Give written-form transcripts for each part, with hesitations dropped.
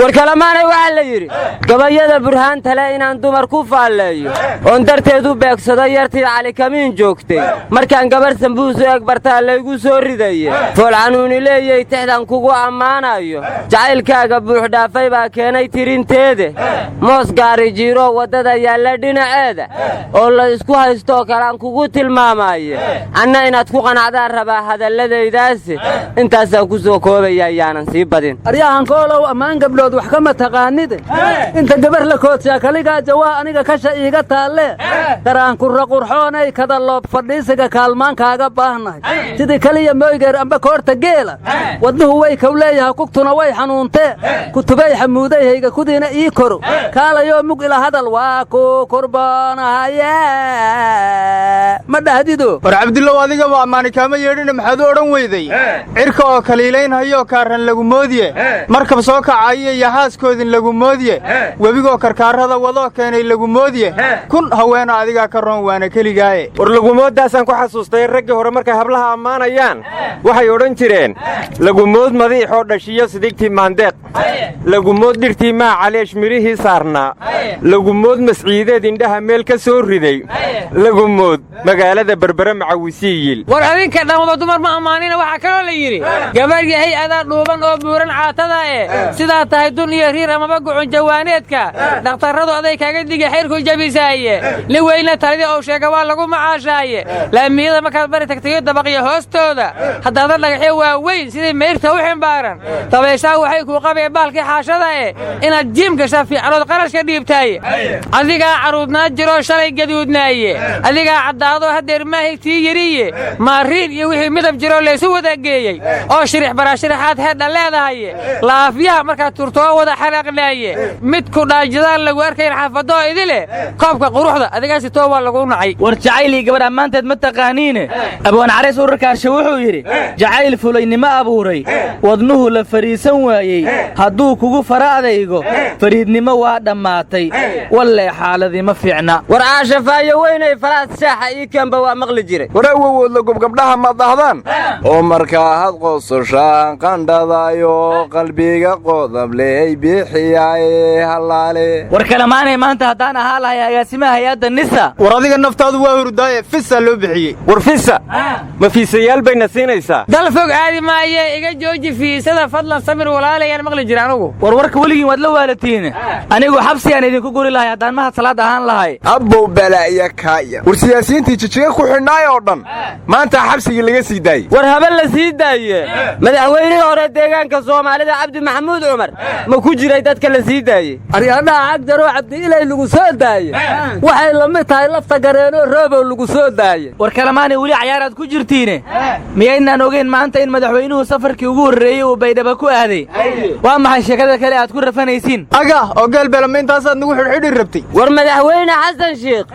warkalamaanay waxaa la yidhi gabayada burhaan tale inaan dumar ku faalleeyo oon darteed u beegsado yartii calikamiin joogtay markaan gabarh sambuusu eg bartaa laygu soo ridaye fool xanuuni leeyay tixdan kugu ammaanayo jacaylkaaga buuxdhaafay baa keenay tirinteede moos gaari jiiro waddada yaalla dhinaceeda oo la isku haystoo kalaan kugu tilmaamaye anna inaad ku qanacdaan rabaa hadalladaydaasi intaasaan ku soo koobaya ayaanan sii badin aryahankoolow ammaan gabdhood wax kama taqaanide inta gabar la koodshaa kaligaa jawaa aniga kasha iiga taalle daraankurra qurxoonay kada loob fadhiisiga kaalmaankaaga baahnahay sidii kaliya mooygeer amba koorta geela wadnuhu way kawleeyaha kugtuna way xanuuntee kutubay xamuudayhayga kudiina ii koro kaalayoo mug ila hadal waa ku kurbaanahaye ma dhahdido war cabdillow adigaba ammaani kaama yeedhina maxaad u odhan weyday cirka oo kaliilaynhayoo kaaran lagu moodiye markab soo kacayiyo yaxaaskoodin lagu moodiye webigoo karkaarada wadoo keenay lagu moodiye kun haweena adigaa ka roon waana keligaaye war lagumooddaasaan ku xasuustay raggii hore markay hablaha ammaanayaan waxay odhan jireen lagumood madiixoo dhashiyo sidigtii maandeeq lagumood dhirtii maa caleesh midhihii saarnaa lagumood masciideed indhaha meel ka soo riday lagumood magaalada berbere macawisiiyil war adinka dhamado dumar ma ammaanina waxaa kaloo la yidhi gabar yahay adaa dhuuban oo buuran caatada sidaa tahay dun iyo riir amaba gucun jawaaneedka dhakhtarradu aday kaaga diga xayrku jabisaaye nin weyna talida oo sheega waa lagu macaashaaye laamiyada markaad bari tagtayo dabaqyo hoostooda haddaada dhagaxyo waaweyn sidii mayrta u ximbaaran dabayshaa waxay kuu qabeen baalkii xaashada inaad jiim gashaa fiicanood qarashka dhiibtaaye adigaa carruudnaa jiroo shalay gaduudnaaye adigaa caddaadoo haddeer maahigtii yidhiye maariin iyo wixii midab jiroo laysu wadageeyey oo shirix baraashiraxaad heedha leedahaye laafyaha markaad turtoo wada xanaaqnaaye mid ku dhaajidaan lagu arkayn xaafadoo idile koobka quruxda adigaasitoo waa lagu nacay war jacaylii gabadh ammaanteed ma taqaaniine abwaan carays urarkaarshe wuxuu yidhi jacayl fulaynimo abuuray wadnuhu la fariisan waayey hadduu kugu fara adaygo fariidnimo waa dhammaatay wallee xaaladii ma fiicna war aashafaayo weynay falaas shaaxa ii keenba waa maqli jiray war awowoodla gobgabdhaha ma dahdaan oo markaa had qososhaan qandhadayo qalbiga qodabley bixiyaaye halaale war kalamaanay maanta haddaan ahaa lahay agaasimaha hay-adda nisa war adiga naftaadu waa hurdaaye fisaa loo bixiyey war fisa ma fiisayaal bayna siinaysaa dal fog aadi maaye iga jooji fiisada fadlan samir walaalayaan maqli jira anugu warka weligiin waad la waalatiin anigu xabsiyaan idinku guri lahay haddaan mahad salaad ahaan lahay abbow balaa'iya kaaya war siyaasiyiintii jijiga ku xidhnaay oo dhan maanta xabsigii laga sii daayey war haben la sii daaye madaxweynihii hore deegaanka soomaalida cabdi maxamuud cumar ma ku jiray dadka la sii daayey aryadhaha cagjaroo cabdiilay lagu soo daaye waxay la mid tahay lafta gareenoo roobow lagu soo daaye war kalamaanay weli cayaaraad ku jirtiine miyaynaan ogeyn maanta in madaxweynuhu safarkii ugu horreeyey uu baydhaba ku aaday waa maxay sheekada kale aad ku rafanaysiin aga oo geelbeelama intaasaad nagu xidhxidhi rabtay war madaxweyne xasan shiikh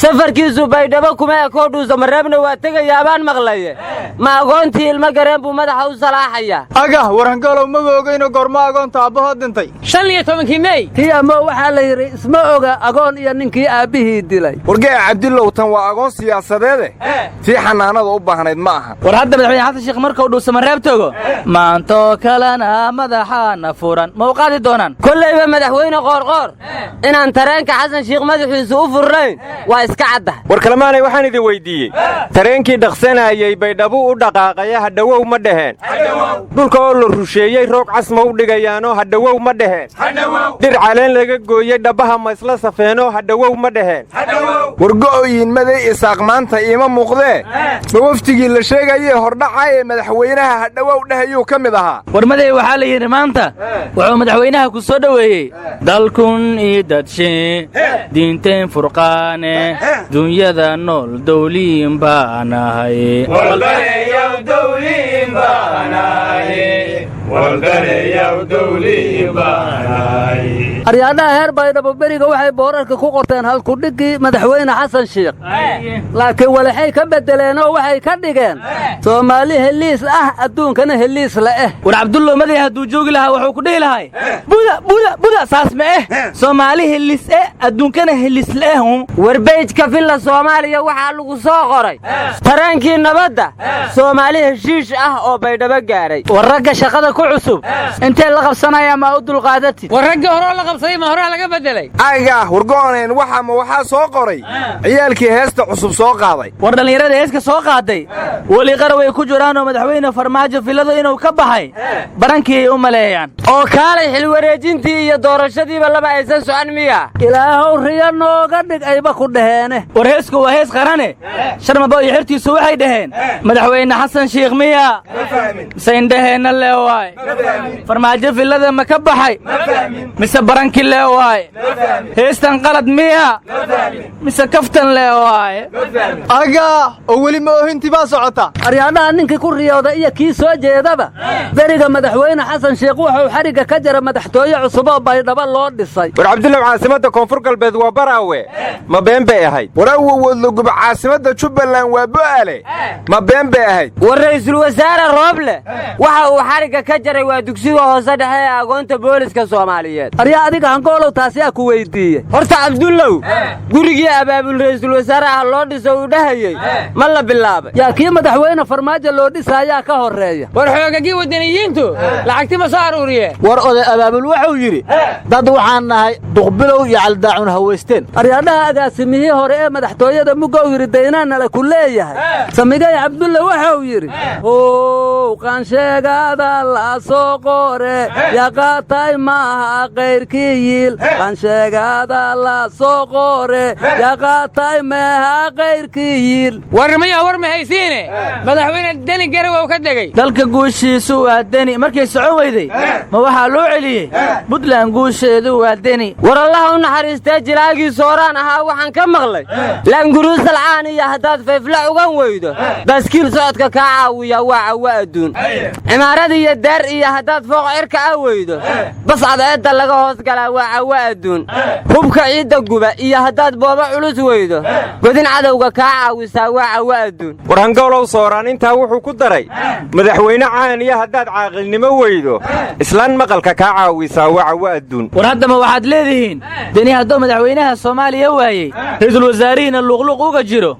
safarkiisu baydhabo kuma ekoo dhuusamareebna waa tegayaabaan maqlaye ma agoontii ilmo gareen buu madaxa u salaaxayaa aga warhangoolow maba ogeynoo goorma agoonta aabbahood dhintay 15 May tiyamo waxaa la yidhi isma oga agoon iyo ninkii aabbihii dilay wargee cabdillow tan waa agoon siyaasadeede tii xanaanada u baahnayd ma aha war hadda madaxweyne xasan shiikh markuu dhuusamareeb tago maantoo kalena madaxaana furan ma u qaadi doonaan kollayba madaxweyne qoorqoor inaan tareenka xasan shiikh madaxiisu u furnayn waa iska caddahay war kalamaanay waxaan idin weyddiiyey tareenkii dhaqsanayey baydhabu u dhaqaaqaya hadhawow ma dhaheen dhulka oo la rusheeyey roog cas ma u dhigayaanoo hadhawow ma dhaheen dhir caleen laga gooyey dhabbaha ma isla safeenoo hadhawow ma dhaheen wargo'oyin maday isaaq maanta iima muuqdee ma waftigii la sheegayee hordhaca ee madaxweynaha hadhawow dhahayuu ka mid ahaa warmaday waxaa la yidhi maanta wuxuu madaxweynaha ku soo dhoweeyey dalkun ii dadshe diinteen furqaane dunyada nool dawliin baanahay والبرية ودولي باي aryaadhaha heer baydhabo beriga waxay boorarka ku qorteen halkudhigii madaxweyne xasan shiikh laakiin walaxay ka beddeleen oo waxay ka dhigeen soomaali heliis ah adduunkana heliis la'eh war cabdullow maday hadduu joogi lahaa wuxuu ku dhihi lahay buda saas ma soomaali helis adduunkana helis la'eh warbeyjka villa soomaaliya waxaa lagu soo qoray tareenkii nabadda soomaali heshiish ah oo baydhabo gaaray war ragga shaqada ku cusub intee la qabsanaya ma u dulqaadatid war ragga hore la qabsaday ma hore laga bedelay ayga wargooneen waxaa soo qoray ciyaalkii heesta cusub soo qaaday war dhallinyarada heeska soo qaaday weli qaraway ku jiraanoo madaxweyne farmaajo filado inuu ka baxay barankii ay u maleeyaan oo kaalay xil wareejintii iyo doorashadiiba laba aysan socon miya ilaahow riyo nooga dhig ayba ku dhaheene war heesku waa hees qarane sharmabo iyo xirtiisu waxay dhaheen madaxweyne xasan shiikh miya mise indhaheenna leewaay farmaajo filada ma ka baxay mise barankii leewaay heestan qalad miya mise kaftan leewaay agaa oo weli ma oohintii baa socota aryaadhaha ninkii ku riyooda iyo kii soo jeedaba beriga madaxweyne xasan shiikh wuxuu xarigga ka jara madaxtooye cusub oo baydhabo loo dhisay war cabdullaw caasimadda koonfur galbeed waa baraawe ma been bay ahayd warawowoodlaguba caasimadda jubbaland waa bo'ale ma been bay ahayd war ra'iisul wasaare rooble waxa uu xarigga ka jaray waa dugsiga hoose dhexe ee agoonta booliska soomaaliyeed aryaa adiga hangoolow taasi aa ku weyddiiyey horta cabdullow gurigii abaabul ra'iisul wasaare ah loo dhiso uu dhahayey ma la bilaabay yaa kii madaxweyne farmaajo loo dhisaayaa ka horreeya war xoogagii waddaniyiintu lacagti ma soo aruuriyeen war oday abaabul wuxuu yidhi dad waxaan nahay duqbilow iyo caldaacun hawaysteen aryaadhaha agaasimihii hore ee madaxtooyada mugow yidhi daynaannala ku leeyahay samigay cabdulle wuxuu yidhi how qansheegaada la soo qore yaqaatay maaha qayrkii yiil qansheegaada la soo qore yaqaatay maaha qayrkii yiil warmaya war ma haysiine madaxweyne deni garow ka degay dalka guushiisu waa deni markay socon weyday ma waxaa loo celiyey buntland guusheedu waa deni war allaha u naxariistee jilaagii sooraan ahaa waxaan ka maqlay laanguruusalcaan iyo haddaad fayfla ugan weydo baskiil socodka kaa caawiya waa cawo adduun cimaarad iyo daar iyo haddaad fooq cirka ah weydo bas cadceedda laga hoos galaa waa cawo adduun hubka ciidda guba iyo haddaad booba culus weydo godin cadowga kaa caawisaa waa cawo adduun war hangoolow sooraan intaa wuxuu ku daray madaxweyne caaniya haddaad caaqilnimo weydo islaan maqalka kaa caawisaa waa cawo adduun war haddaba waxaad leedihiin deni hadduu madaxweynaha soomaaliya waayey ra'iisul wasaarihiina luuqluuq uga jiro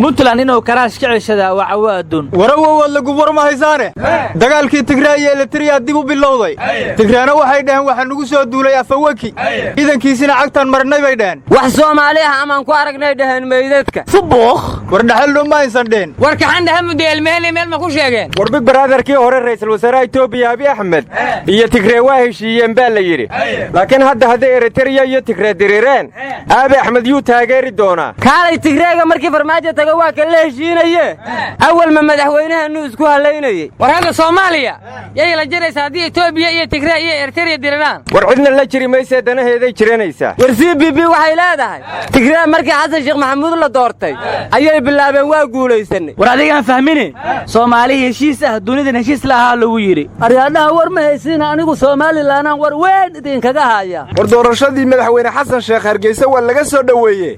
puntland inuu karaash ka ceshadaa waa cawo adduun warawowood lagu war ma haysaane dagaalkii tigraa iyo elitiriya dib u bilowday tigraana waxay dhaheen waxaa nugu soo duulay afawaki ciidankiisina cagtaan marnay bay dhaheen wax soomaali ah amaan ku aragnay dhaheen meydadka subuuq war dhaxallo ma aysan dheen war kaxandhaha mudeelmeeli meel ma ku sheegeen war big baraadarkii hore ra'iisul wasaaraha etoobiya abi axmed iyo tigree waa heshiiyeen baa la yidhi laakiin hadday eritariya iyo tigree diriireen aabi axmed yuu taageeri doonaa kaalay tigreega markii farmaajo taga waa kan la heshiinaye awal ma madaxweynahannu isku hallaynayey war hadda soomaaliya yay la jiraysaa haddii etoobiya iyo tigree iyo eritariya diriraan war cidna la jiri maysee danaheeday jiranaysaa war c b b waxay leedahay tigree markii xasan sheekh maxamuud la doortay ayay bilaabeen waa guulaysanay war adigaan fahmine soomaali heshiis ah dunidan heshiis la ahaa lagu yidhi aryaadhaha war ma haysiina anigu somalilanaan war weyn idinkaga haya war doorashadii madaxweyne xasan sheekh hargeysa waa laga soo dhoweeye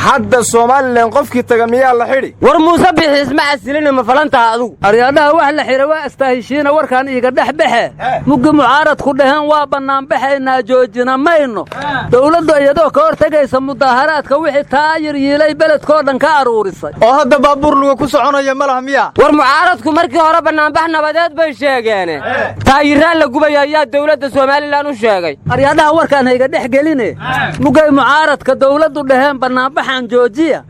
hadda somalilan qofkii taga miyaa la xidhi war muuse bixi isma casilina ma falantaha adugu aryaadhaha wax la xidha waa astaheshiina warkaan iiga dhex baxe muggi mucaaradku dhaheen waa bannaanbaxaynaa joojina mayno dawladdu iyadoo ka hor tegaysa mudaaharaadka wixii taayir yiilay beledkoo dhan ka aruurisay oo hadda baabuur luga ku soconaya ma laha miya war mucaaradku markii hore bannaanbax nabadeed bay sheegeene taayiraan la gubaya ayaa dawladda somalilan u sheegay aryaadhaha warkaan hayga dhex geline mugay mucaaradka dawladdu dhaheen bannaanbaxaan joojiya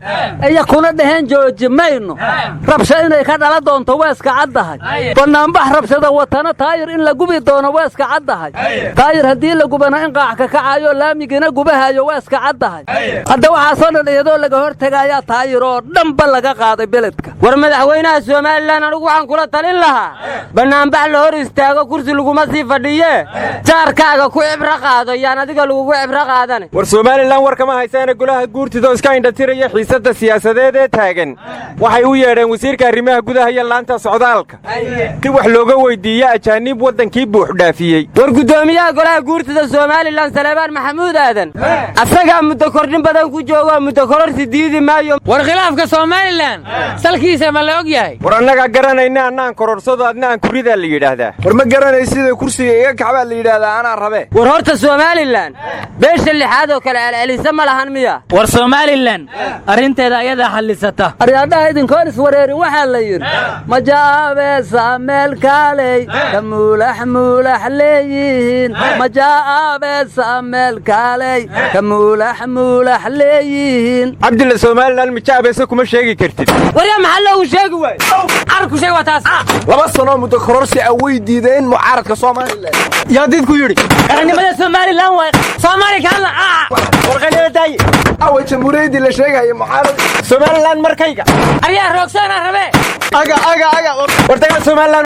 iya kuna dhaheen jooji mayno rabsha inay ka dhala doonto waa iska caddahay bannaanbax rabshada watana taayir in la gubi doono waa iska caddahay taayir haddii la gubana in qaax ka kacayo laamigina gubahayo waa iska caddahay hadda waxaasoo dhan iyadoo laga hor tegaayaa taayir oo dhanba laga qaaday beledka war madaxweynaha somalilan anugu waxaan kula talin lahaa bannaanbax la hor istaago kursi laguma sii fadhiye jaarkaaga ku cibro qaado yaan adiga lagugu cibro qaadane war somalilan war kama haysaana golaha guurtidoo iska indhatiraya xiisadda siyaasadeed ee taagan waxay u yeedheen wasiirka arrimaha gudaha iyo laanta socdaalka si wax looga weyddiiye ajaaniib waddankii buux dhaafiyey war guddoomiyaha golaha guurtida somalilan saleebaan maxamuud aadan asagaa muddo kordhin badan ku joogo muddo kororsi diidi maayo war khilaafka somalilan salkiisa ma la og yahay war annagaa garanayna annaan kororsado adna aan kuridaa la yidhaahdaa war ma garanay sida kursiga iga kacbaa la yidhaahdaa anaa rabe war horta somalilan beesha lixaad oo kale celcelisa ma lahan miya war somalilan arrinteeda ayadaa xallisata aryaadhaha idinkoon iswareerin waxaa la yidhi majaabeesa meel kaaley ka muulax leeyihiin majaabeesa meel kaaley ka muulax leeyihiin cabdilla somalilan majaabeesa kuma sheegi kartid waryaa maxaa loogu sheegi waay carabku sheeg waa taas 2 sano muddo kororsi ah way diideen mucaaradka somalilan yaa didku yidhi qarannimada somalilan waa soomaali kaala warqaynada daaye awa jamhuuriyaddii la sheegayo mucaarad somalilan markayga aryaa roogsaana rabe aga wartaga somalilan